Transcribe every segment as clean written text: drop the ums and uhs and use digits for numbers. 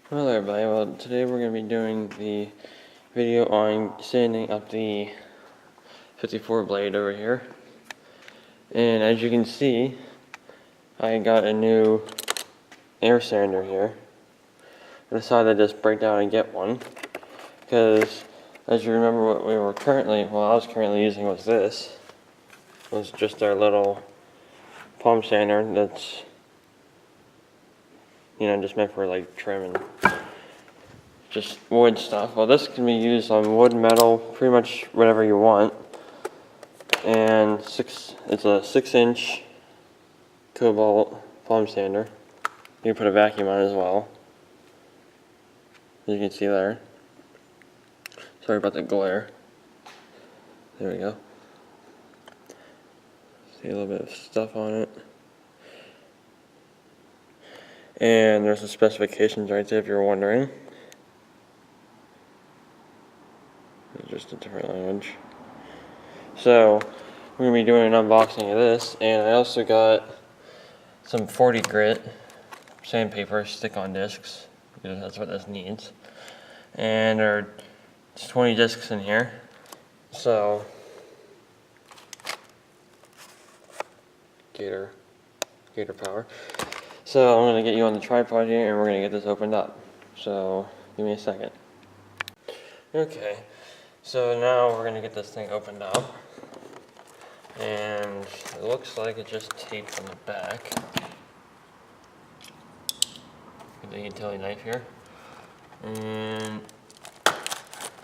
Hello everybody, well today we're going to be doing the video on sanding up the 54 blade over here. And as you can see, I got a new air sander here. I decided to just break down and get one, because as you remember what I was currently using was this. It was just our little palm sander that's, just meant for like trim and just wood stuff. Well, this can be used on wood, metal, pretty much whatever you want. And it's a 6-inch cobalt palm sander. You can put a vacuum on it as well, as you can see there. Sorry about the glare. There we go. See a little bit of stuff on it. And there's the specifications right there if you're wondering. Just a different language. So we're going to be doing an unboxing of this, and I also got some 40 grit sandpaper stick-on discs, because that's what this needs. And there's 20 discs in here. So Gator power. So I'm going to get you on the tripod here, and we're going to get this opened up. So give me a second. Okay. So now we're going to get this thing opened up, and it looks like it's just taped on the back. Get the utility knife here, and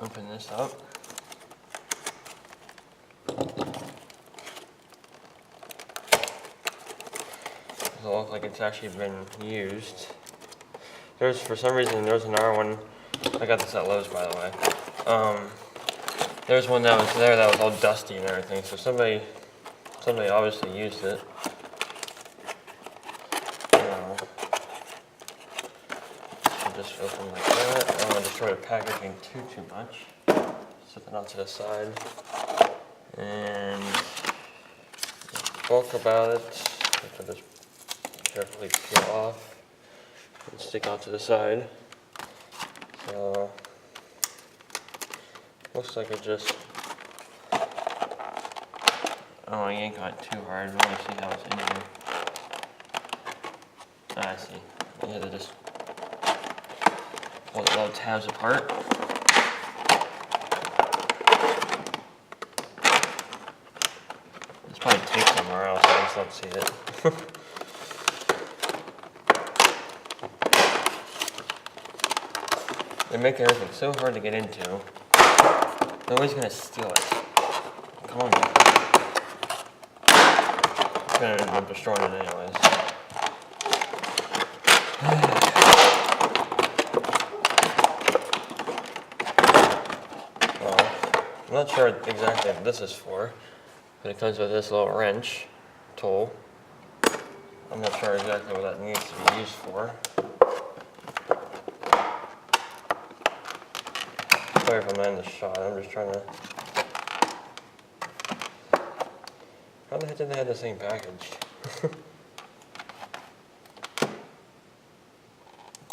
open this up. Doesn't look like it's actually been used. For some reason, there's another one. I got this at Lowe's, by the way. There's one that was there that was all dusty and everything, so somebody obviously used it. Just open like that. I don't want to destroy the packaging too much. Set that onto the side. And the bulk about it, I can just carefully peel off and stick onto the side. So looks like it just, I yank on it too hard. I want to see how it's in here. I see. You have to just pull the little tabs apart. It's probably taped somewhere else, I just don't see it. They make everything so hard to get into. Nobody's gonna steal it. Come on, man. I'm gonna end up destroying it anyways. Well, I'm not sure exactly what this is for, but it comes with this little wrench tool. I'm not sure exactly what that needs to be used for. Sorry if I'm in the shot, I'm just trying to... How the heck did they have the same package?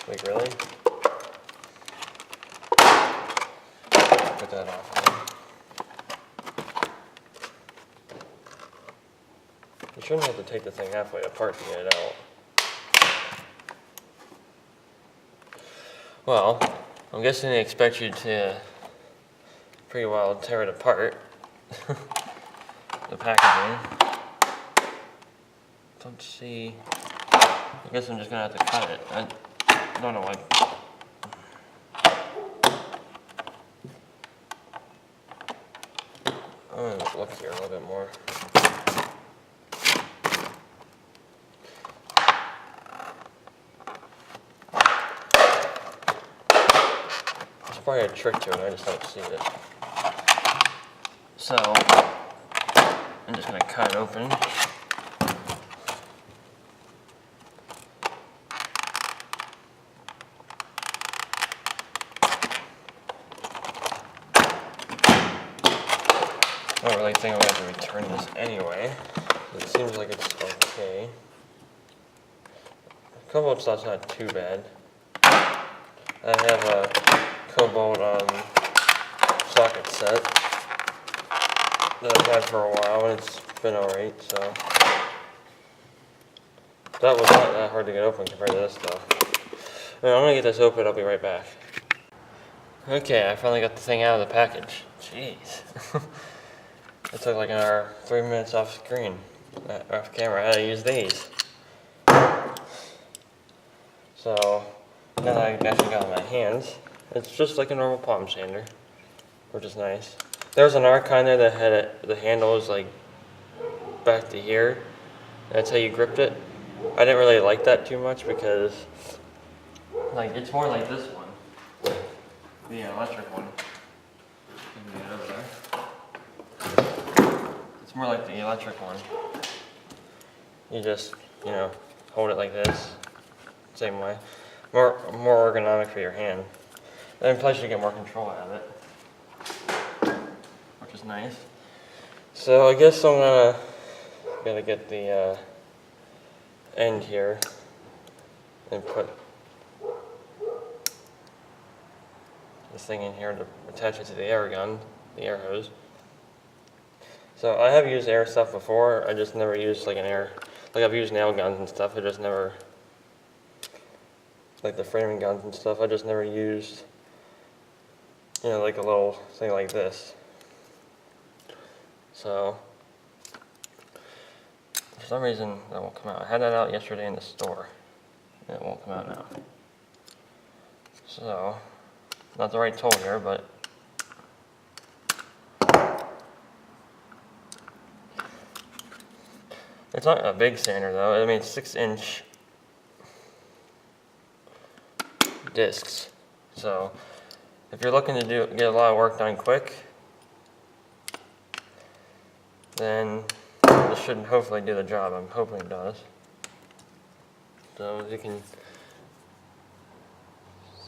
Like, really? Put that off. You shouldn't have to take the thing halfway apart to get it out. Well, I'm guessing they expect you to pretty well tear it apart. The packaging. Don't see. I guess I'm just gonna have to cut it. I don't know why. I'm gonna look here a little bit more. There's probably a trick to it, I just don't see it. So, I'm just going to cut it open. I don't really think I'm going to have to return this anyway. It seems like it's okay. A couple of stuff's not too bad. I have a Cobalt socket set that I've had for a while, and it's been alright, so that was not that hard to get open compared to this stuff. Alright, I'm gonna get this open, I'll be right back. Okay, I finally got the thing out of the package. Jeez. It took like another 3 minutes off screen, off camera. I had to use these. So, now that I actually got it in my hands, it's just like a normal palm sander, which is nice. There was another kind there that had the handle was like back to here. That's how you gripped it. I didn't really like that too much because, like, it's more like this one, the electric one. Let me get it over there. It's more like the electric one. You just, you know, hold it like this, same way. More ergonomic for your hand. And plus you get more control out of it, which is nice. So I guess I'm gotta get the end here and put this thing in here to attach it to the air gun, the air hose. So I have used air stuff before. I just never used like an air, like I've used nail guns and stuff. I just never, like the framing guns and stuff. I just never used, you know, like a little thing like this. So for some reason that won't come out. I had that out yesterday in the store, and it won't come out now. So not the right tool here, but it's not a big sander though. I mean, it's 6-inch discs. So if you're looking to get a lot of work done quick, then this should hopefully do the job. I'm hoping it does. So as you can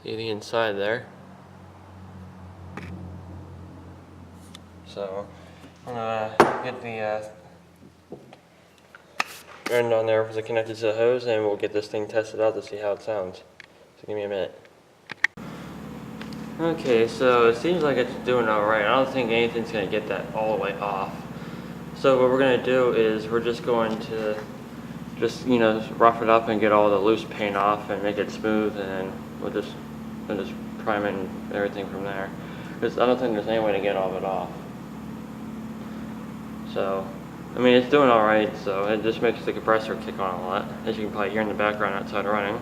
see the inside there. So I'm gonna get the end on there because connected to the hose, and we'll get this thing tested out to see how it sounds. So give me a minute. Okay, so it seems like it's doing alright. I don't think anything's gonna get that all the way off. So what we're gonna do is we're just going to you know, rough it up and get all the loose paint off and make it smooth, and then we'll just prime it and everything from there. Because I don't think there's any way to get all of it off. So, I mean, it's doing alright, so it just makes the compressor kick on a lot, as you can probably hear in the background outside running.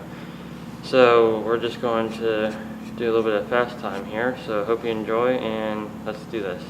So we're just going to do a little bit of fast time here, so hope you enjoy, and let's do this.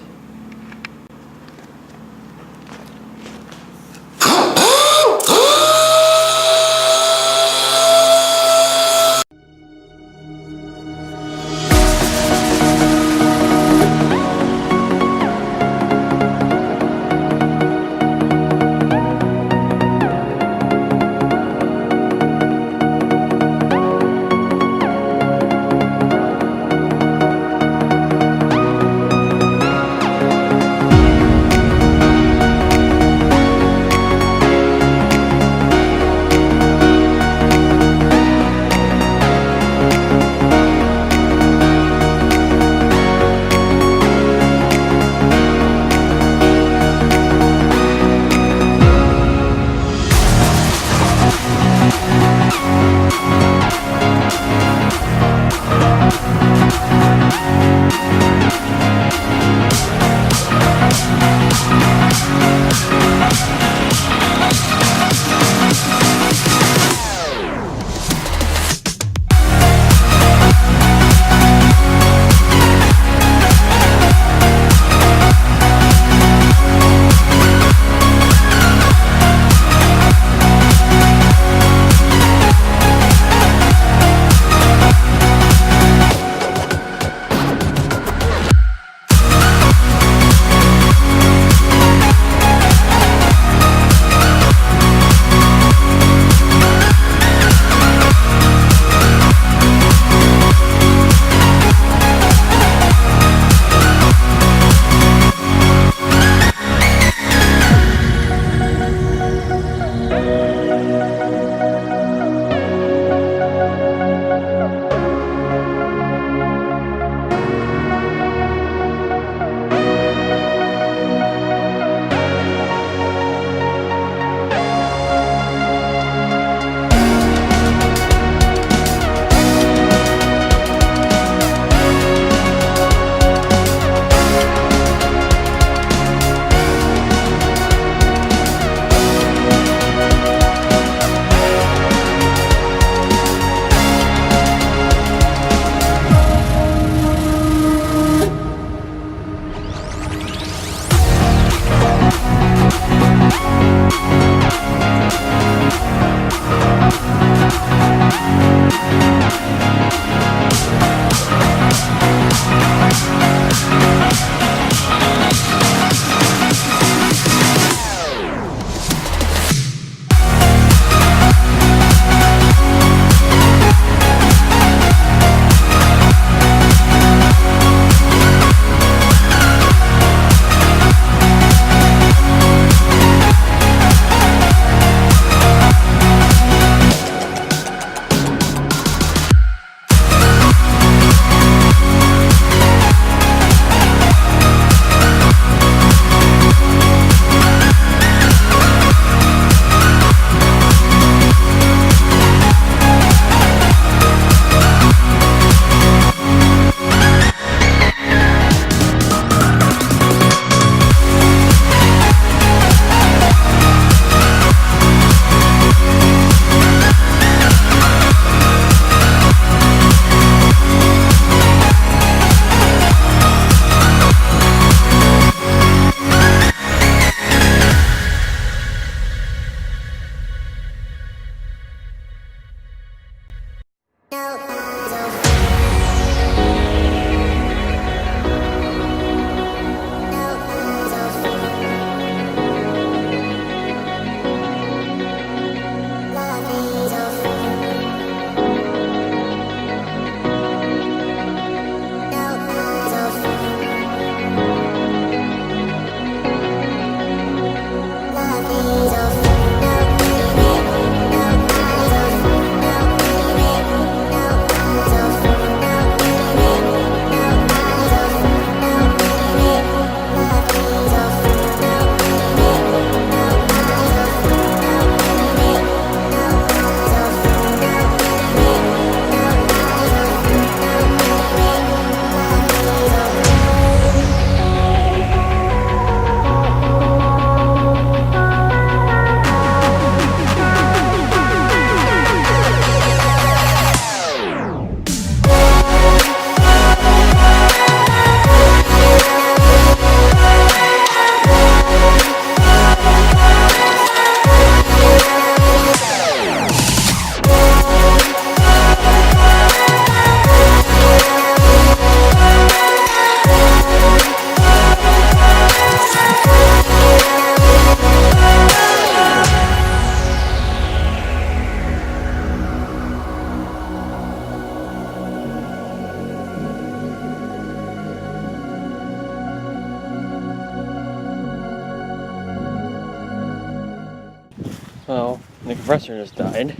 Well, the compressor just died.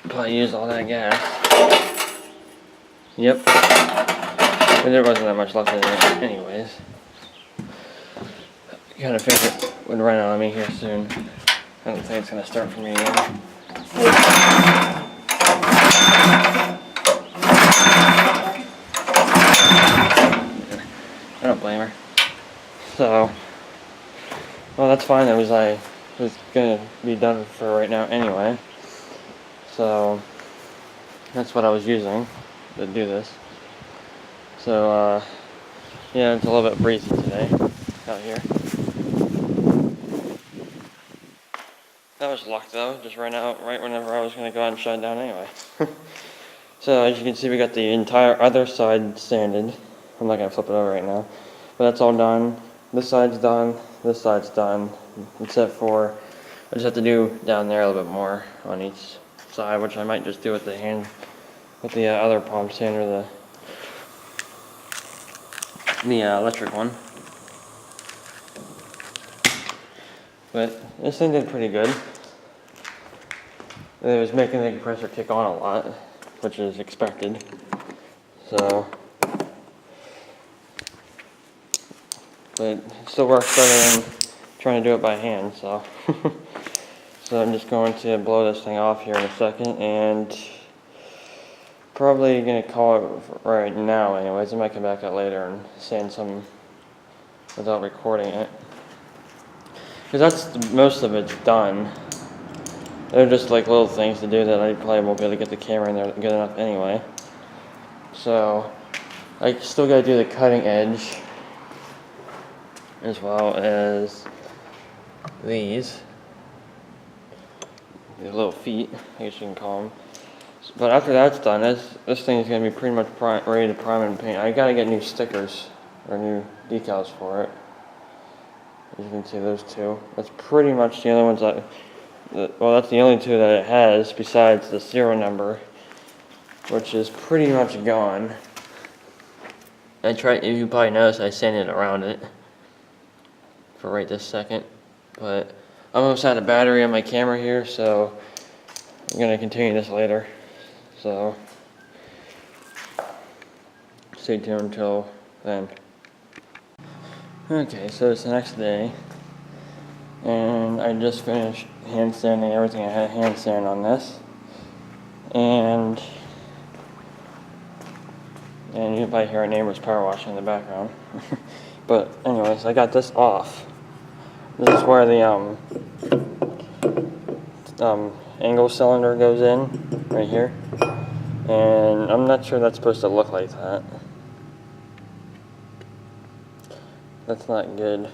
Probably used all that gas. Yep. But there wasn't that much left in it anyways. Kind of figured it would run out on me here soon. I don't think it's going to start for me again. I don't blame her. So, well, that's fine. It was going to be done for right now anyway. So, that's what I was using to do this. So, yeah, it's a little bit breezy today out here. That was luck though, just ran out right whenever I was going to go out and shut it down anyway. So as you can see, we got the entire other side sanded. I'm not going to flip it over right now. But that's all done. This side's done, this side's done. Except for, I just have to do down there a little bit more on each side, which I might just do with the other palm sander, the electric one. But this thing did pretty good. It was making the compressor kick on a lot, which is expected. So, but it still works better than trying to do it by hand. So, so I'm just going to blow this thing off here in a second, and probably gonna call it right now. Anyways, I might come back out later and sand some without recording it. Because most of it's done. They're just like little things to do that I probably won't be able to get the camera in there good enough anyway. So, I still gotta do the cutting edge, as well as these. The little feet, I guess you can call them. But after that's done, this thing is gonna be pretty much ready to prime and paint. I gotta get new stickers, or new decals for it. As you can see, those two. That's pretty much the only ones well, that's the only two that it has besides the serial number, which is pretty much gone. If you probably noticed, I sanded around it for right this second, but I almost out of battery on my camera here, so I'm gonna continue this later. So stay tuned until then. Okay, so it's the next day, and I just finished hand sanding everything I had hand sand on this, and you can probably hear our neighbor's power washing in the background. But anyways, I got this off. This is where the angle cylinder goes in, right here, and I'm not sure that's supposed to look like that. That's not good.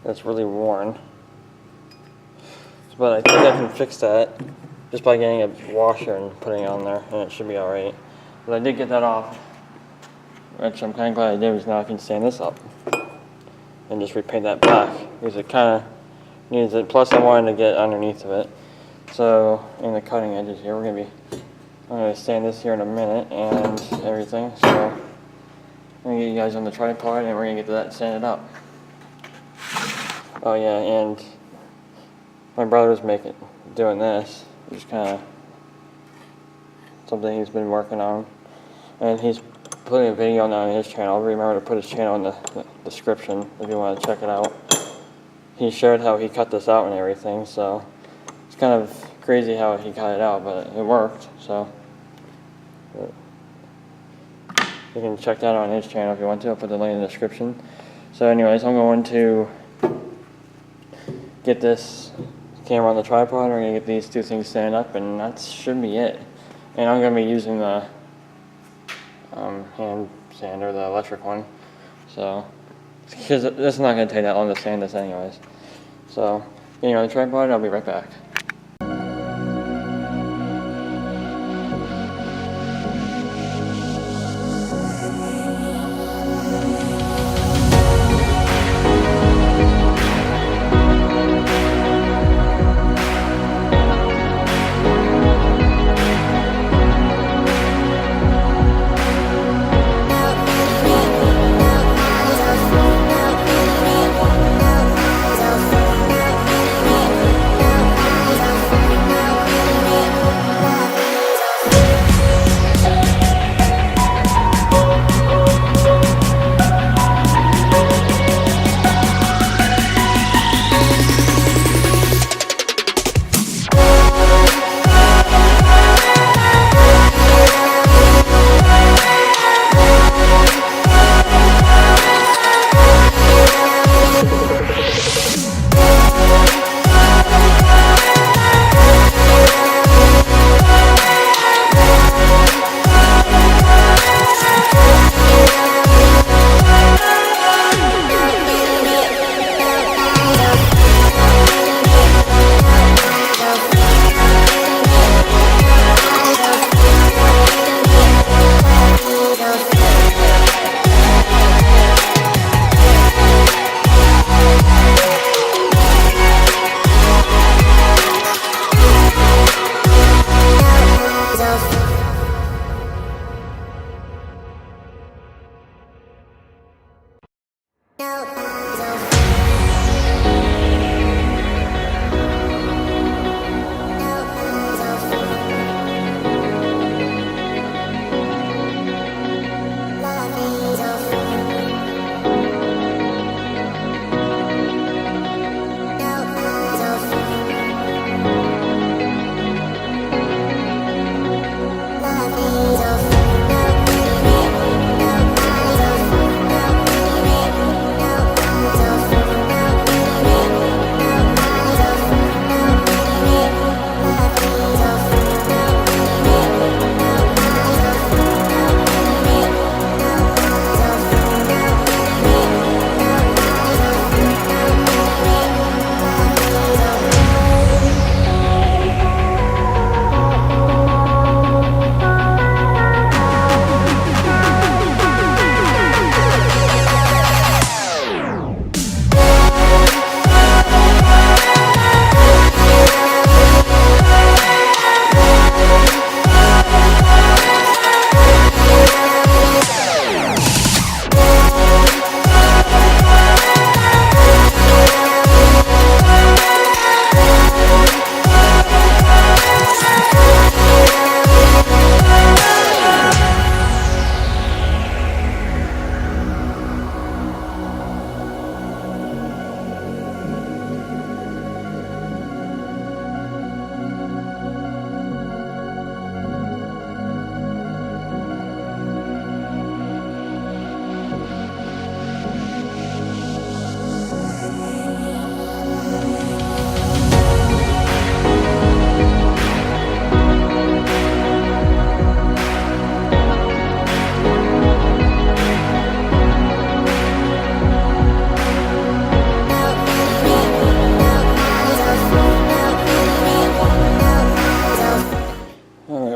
That's really worn. But I think I can fix that just by getting a washer and putting it on there, and it should be alright. But I did get that off, which I'm kind of glad I did, because now I can sand this up and just repaint that black, because it kind of needs it. Plus I wanted to get underneath of it. So in the cutting edges here, I'm going to sand this here in a minute and everything. So I'm going to get you guys on the tripod, and we're going to get that sanded up. Oh yeah, and my brother's doing this, which is kind of something he's been working on. And he's putting a video on his channel. I'll remember to put his channel in the description if you want to check it out. He shared how he cut this out and everything, so it's kind of crazy how he cut it out, but it worked, so. You can check that out on his channel if you want to. I'll put the link in the description. So anyways, I'm going to get this camera on the tripod. We're going to get these two things sanded up, and that should be it. And I'm going to be using the hand sander, the electric one. So, because it's not going to take that long to sand this anyways. So, anyway, on the tripod, I'll be right back.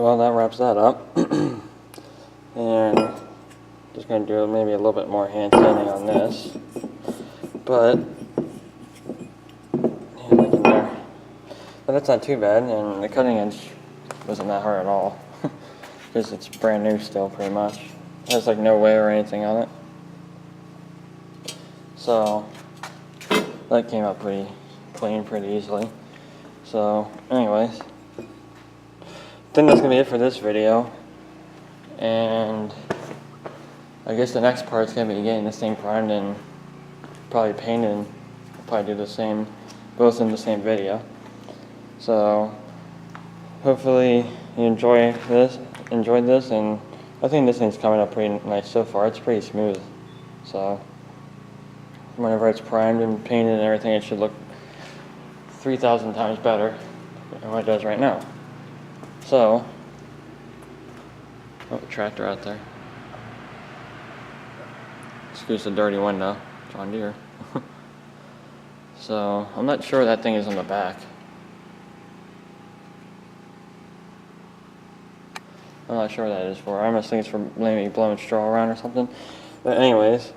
Well, that wraps that up. And just going to do maybe a little bit more hand sanding on this. But, yeah, like in there. But that's not too bad, and the cutting edge wasn't that hard at all. Because it's brand new still, pretty much. It has like no wear or anything on it. So, that came out pretty clean, pretty easily. So, anyways. I think that's going to be it for this video, and I guess the next part is going to be getting this thing primed and probably painted. I'll probably do the same, both in the same video. So hopefully you enjoyed this, and I think this thing's coming up pretty nice so far. It's pretty smooth, so whenever it's primed and painted and everything, it should look 3,000 times better than what it does right now. So, oh, tractor out there. Excuse the dirty window, John Deere. So, I'm not sure that thing is on the back. I'm not sure what that is for. I almost think it's for maybe blowing straw around or something. But anyways,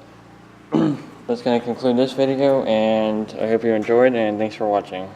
that's going to conclude this video, and I hope you enjoyed, and thanks for watching.